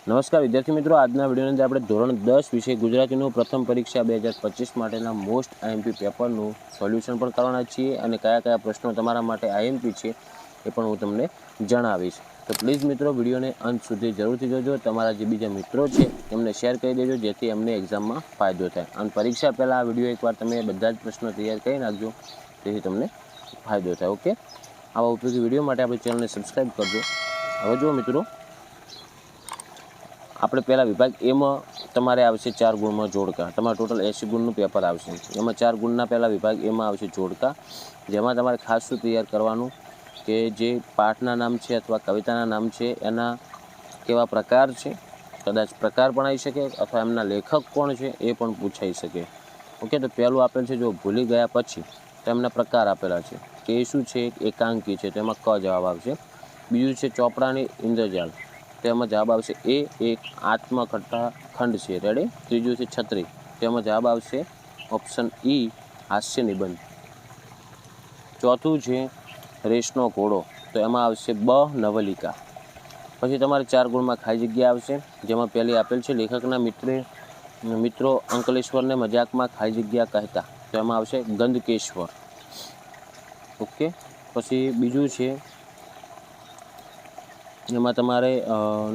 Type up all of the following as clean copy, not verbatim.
નમસ્કાર વિદ્યાર્થી મિત્રો, આજના વિડીયોની અંદર આપણે ધોરણ 10 વિષય ગુજરાતીનું પ્રથમ પરીક્ષા 2025 માટેના મોસ્ટ આઈએમપી પેપરનું સોલ્યુશન પણ કરવાના છીએ અને કયા કયા પ્રશ્નો તમારા માટે આઈએમપી છે એ પણ હું તમને જણાવીશ. તો પ્લીઝ મિત્રો વિડીયોને અંત સુધી જરૂરથી જોજો. તમારા જે બીજા મિત્રો છે એમને શેર કરી દેજો જેથી એમને એક્ઝામમાં ફાયદો થાય. અને પરીક્ષા પહેલાં આ વિડીયો એકવાર તમે બધા જ પ્રશ્નો તૈયાર કરી નાખજો જેથી તમને ફાયદો થાય. ઓકે, આવા ઉપયોગી વિડીયો માટે આપણી ચેનલને સબસ્ક્રાઈબ કરજો. હવે જુઓ મિત્રો, આપણે પહેલાં વિભાગ એમાં તમારે આવશે 4 ગુણમાં જોડકા. તમારે ટોટલ 80 ગુણનું પેપર આવશે. એમાં 4 ગુણના પહેલાં વિભાગ એમાં આવશે જોડકા, જેમાં તમારે ખાસ શું તૈયાર કરવાનું કે જે પાઠના નામ છે અથવા કવિતાના નામ છે એના કેવા પ્રકાર છે, કદાચ પ્રકાર પણ આવી શકે અથવા એમના લેખક કોણ છે એ પણ પૂછાઈ શકે. ઓકે, તો પહેલું આપેલ છે જો ભૂલી ગયા પછી, તો એમના પ્રકાર આપેલા છે કે એ શું છે, એકાંકી છે, તેમાં ક જવાબ આવશે. બીજું છે ચોપડાની ઇન્દ્રજાળ, તેમાં જવાબ આવશે એ એક આત્મકથા ખંડ છે. રેડી. ત્રીજું છે છત્રી, તેમાં જવાબ આવશે ઓપ્શન ઈ હાસ્ય નિબંધ. ચોથું છે રેસનો ઘોડો, તો એમાં આવશે બ નવલિકા. પછી તમારે 4 ગુણમાં ખાલી જગ્યા આવશે, જેમાં પહેલી આપેલ છે લેખકના મિત્રો અંકલેશ્વરને મજાકમાં ખાલી જગ્યા કહેતા, તો એમાં આવશે ગંદકેશ્વર. ઓકે, પછી બીજું છે એમાં તમારે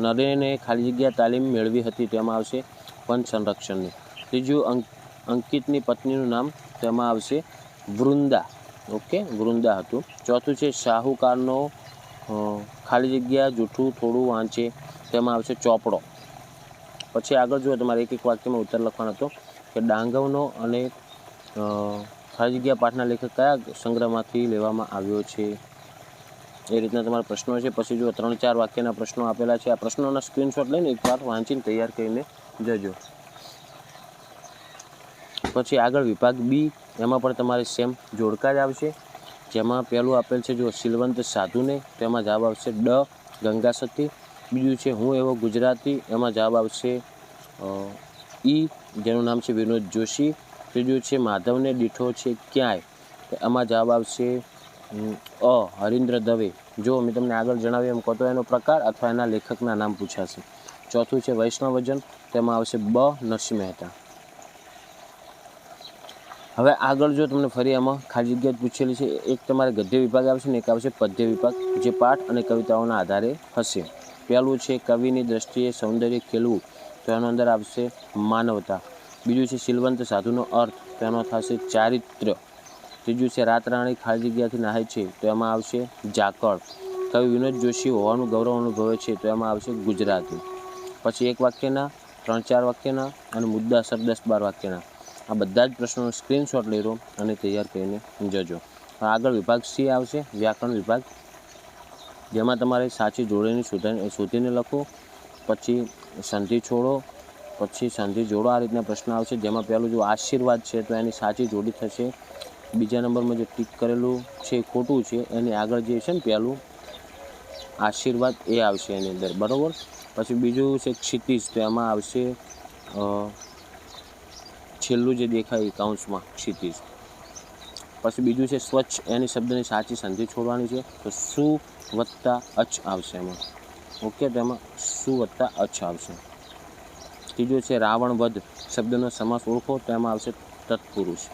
નરેને ખાલી જગ્યા તાલીમ મેળવી હતી, તેમાં આવશે વન સંરક્ષણની. ત્રીજું અંકિતની પત્નીનું નામ, તેમાં આવશે વૃંદા. ઓકે, વૃંદા હતું. ચોથું છે શાહુકારનો ખાલી જગ્યા જૂઠું થોડું વાંચે, તેમાં આવશે ચોપડો. પછી આગળ જુઓ, તમારે એક એક વાક્યમાં ઉત્તર લખવાનો હતો કે ડાંગવનો અને ખાલી જગ્યા પાઠના લેખક કયા સંગ્રહમાંથી લેવામાં આવ્યો છે, એ રીતના તમારા પ્રશ્નો છે. પછી જો 3-4 વાક્યના પ્રશ્નો આપેલા છે. આ પ્રશ્નોના સ્ક્રીનશોટ લઈને એકવાર વાંચીને તૈયાર કરીને જજો. પછી આગળ વિભાગ બી, એમાં પણ તમારે સેમ જોડકા જ આવશે, જેમાં પહેલું આપેલ છે જો શીલવંત સાધુને, તેમાં જવાબ આવશે ડ ગંગા સતી. બીજું છે હું એવો ગુજરાતી, એમાં જવાબ આવશે ઈ, જેનું નામ છે વિનોદ જોશી. ત્રીજું છે માધવને દીઠો છે ક્યાંય, એમાં જવાબ આવશે હરીન્દ્ર દવે. જો મેં તમને આગળ જણાવ્યું એમ, કહો એનો પ્રકાર અથવા એના લેખકના નામ પૂછાશે. ચોથું છે વૈષ્ણવજન, તેમાં આવશે બ નરસિંહ મહેતા. હવે આગળ જો તમને ફરી આમાં ખાલી જગ્યા પૂછેલી છે, એક તમારે ગદ્ય વિભાગ આવશે ને એક આવશે પદ્ય વિભાગ, જે પાઠ અને કવિતાઓના આધારે હશે. પહેલું છે કવિની દ્રષ્ટિએ સૌંદર્ય ખેલવું, તો એનો અંદર આવશે માનવતા. બીજું છે શીલવંત સાધુનો અર્થ, તો એનો થશે ચારિત્ર્ય. ત્રીજું છે રાત રાણી ખાલી જગ્યાથી નહાય છે, તો એમાં આવશે ઝાકળ. કવિ વિનોદ જોશી હોવાનું ગૌરવ અનુભવે છે, તો એમાં આવશે ગુજરાતી. પછી એક વાક્યના, 3-4 વાક્યના અને મુદ્દાસર 10-12 વાક્યના આ બધા જ પ્રશ્નોનો સ્ક્રીનશોટ લઈ લો અને તૈયાર કરીને જજો. આગળ વિભાગ સી આવશે, વ્યાકરણ વિભાગ, જેમાં તમારે સાચી જોડણીની શોધીને લખો. પછી સંધિ છોડો, પછી સંધિ જોડો, આ રીતના પ્રશ્ન આવશે. જેમાં પહેલું જો આશીર્વાદ છે તો એની સાચી જોડી થશે. બીજા નંબરમાં જે ટીક કરેલું છે ખોટું છે, એની આગળ જે છે ને પહેલું આશીર્વાદ એ આવશે એની અંદર, બરાબર. પછી બીજું છે ક્ષિતિજ, તો એમાં આવશે છેલ્લું જે દેખાય કાઉન્સમાં ક્ષિતિજ. પછી બીજું છે સ્વચ્છ, એની શબ્દની સાચી સંધિ છોડવાની છે, તો સુ વત્તા અચ આવશે એમાં. ઓકે, તો એમાં સુ વત્તા અચ આવશે. ત્રીજું છે રાવણ વધ, શબ્દનો સમાસ ઓળખો, તો એમાં આવશે તત્પુરુષ.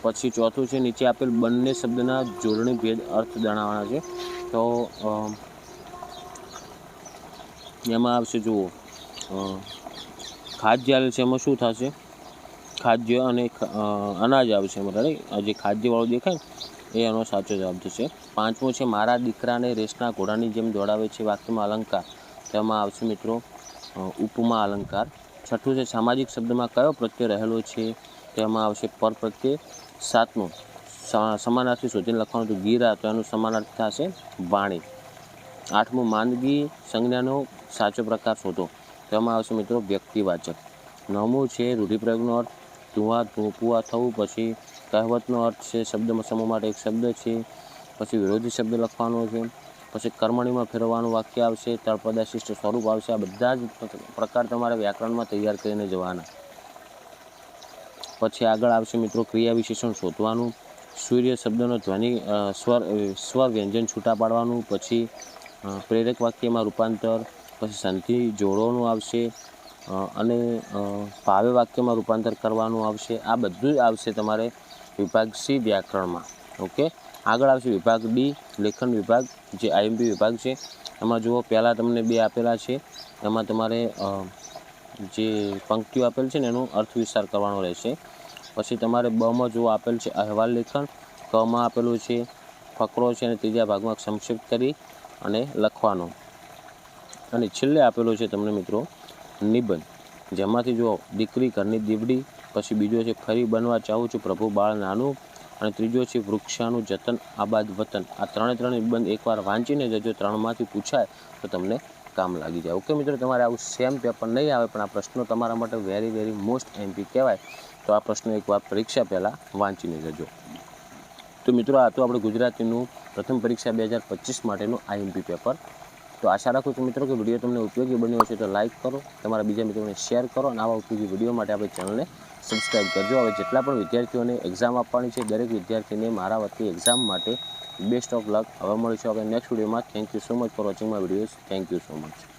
પછી ચોથું છે નીચે આપેલ બંને શબ્દના જોડણી ભેદ અર્થ જણાવવાના છે, તો એમાં આવશે જુઓ ખાદ્ય છે, એમાં શું થશે ખાદ્ય અને અનાજ આવશે એમાં. રાઈટ, જે ખાદ્યવાળું દેખાય ને એ એનો સાચો જવાબ થશે. પાંચમું છે મારા દીકરાને રેસના ઘોડાની જેમ દોડાવે છે, વાક્યમાં અલંકાર, તેમાં આવશે મિત્રો ઉપમા અલંકાર. છઠ્ઠું છે સામાજિક શબ્દમાં કયો પ્રત્યય રહેલો છે, તેમાં આવશે પર પ્રત્યય. સાતમું સમાનાર્થી શોધીને લખવાનું હતું ગીરા, તો એનું સમાનાર્થી થશે વાણી. આઠમું માંદગી સંજ્ઞાનો સાચો પ્રકાર શોધો, તેમાં આવશે મિત્રો વ્યક્તિવાચક. નવમું છે રૂઢિપ્રયોગનો અર્થ, ધુઆ ધોપુઆ થવું. પછી કહેવતનો અર્થ છે શબ્દ સમૂહ માટે એક શબ્દ છે. પછી વિરોધી શબ્દ લખવાનો છે. પછી કર્મણીમાં ફેરવવાનું વાક્ય આવશે, તળપદાશિષ્ટ સ્વરૂપ આવશે. આ બધા જ પ્રકાર તમારે વ્યાકરણમાં તૈયાર કરીને જવાના. પછી આગળ આવશે મિત્રો ક્રિયા વિશેષણ શોધવાનું, સૂર્ય શબ્દનો ધ્વનિ સ્વર વ્યંજન છૂટા પાડવાનું. પછી પ્રેરક વાક્યમાં રૂપાંતર, પછી સંધિ જોડોનું આવશે અને ભાવે વાક્યમાં રૂપાંતર કરવાનું આવશે. આ બધું જ આવશે તમારે વિભાગ સી વ્યાકરણમાં. ઓકે, આગળ આવશે વિભાગ ડી લેખન વિભાગ, જે આઈએમપી વિભાગ છે. એમાં જુઓ, પહેલાં તમને 2 આપેલા છે, એમાં તમારે જે પંક્તિઓ આપેલ છે ને એનો અર્થ વિસ્તાર કરવાનો રહેશે. પછી તમારે બમાં જુઓ આપેલ છે અહેવાલ લેખન, કમાં આપેલું છે ફકરો છે અને ત્રીજા ભાગમાં સંક્ષિપ્ત કરી અને લખવાનો, અને છેલ્લે આપેલું છે તમને મિત્રો નિબંધ, જેમાંથી જુઓ દીકરી ઘરની દીવડી, પછી બીજો છે ફરી બનવા ચાહું છું પ્રભુ બાળ નાનું, અને ત્રીજો છે વૃક્ષાનું જતન આબાદ વતન. આ 3 નિબંધ એકવાર વાંચીને જજો, 3માંથી પૂછાય તો તમને કામ લાગી જાય. ઓકે મિત્રો, તમારે આવું સેમ પેપર નહીં આવે, પણ આ પ્રશ્નો તમારા માટે વેરી મોસ્ટ એમપી કહેવાય. તો આ પ્રશ્નો એકવાર પરીક્ષા પહેલાં વાંચીને જજો. તો મિત્રો, આ તો આપણે ગુજરાતીનું પ્રથમ પરીક્ષા 2025 માટેનું આઈએમપી પેપર. તો આશા રાખું છું મિત્રો કે વિડીયો તમને ઉપયોગી બન્યો હશે તો લાઇક કરો, તમારા બીજા મિત્રોને શેર કરો, અને આવા ઉપયોગી વિડીયો માટે આપણી ચેનલને સબસ્ક્રાઈબ કરજો. હવે જેટલા પણ વિદ્યાર્થીઓને એક્ઝામ આપવાની છે, દરેક વિદ્યાર્થીને મારા વતી એક્ઝામ માટે બેસ્ટ ઓફ લક. હવે મળીશું આપણે નેક્સ્ટ વિડીયોમાં. Thank you so much for watching my videos. Thank you so much.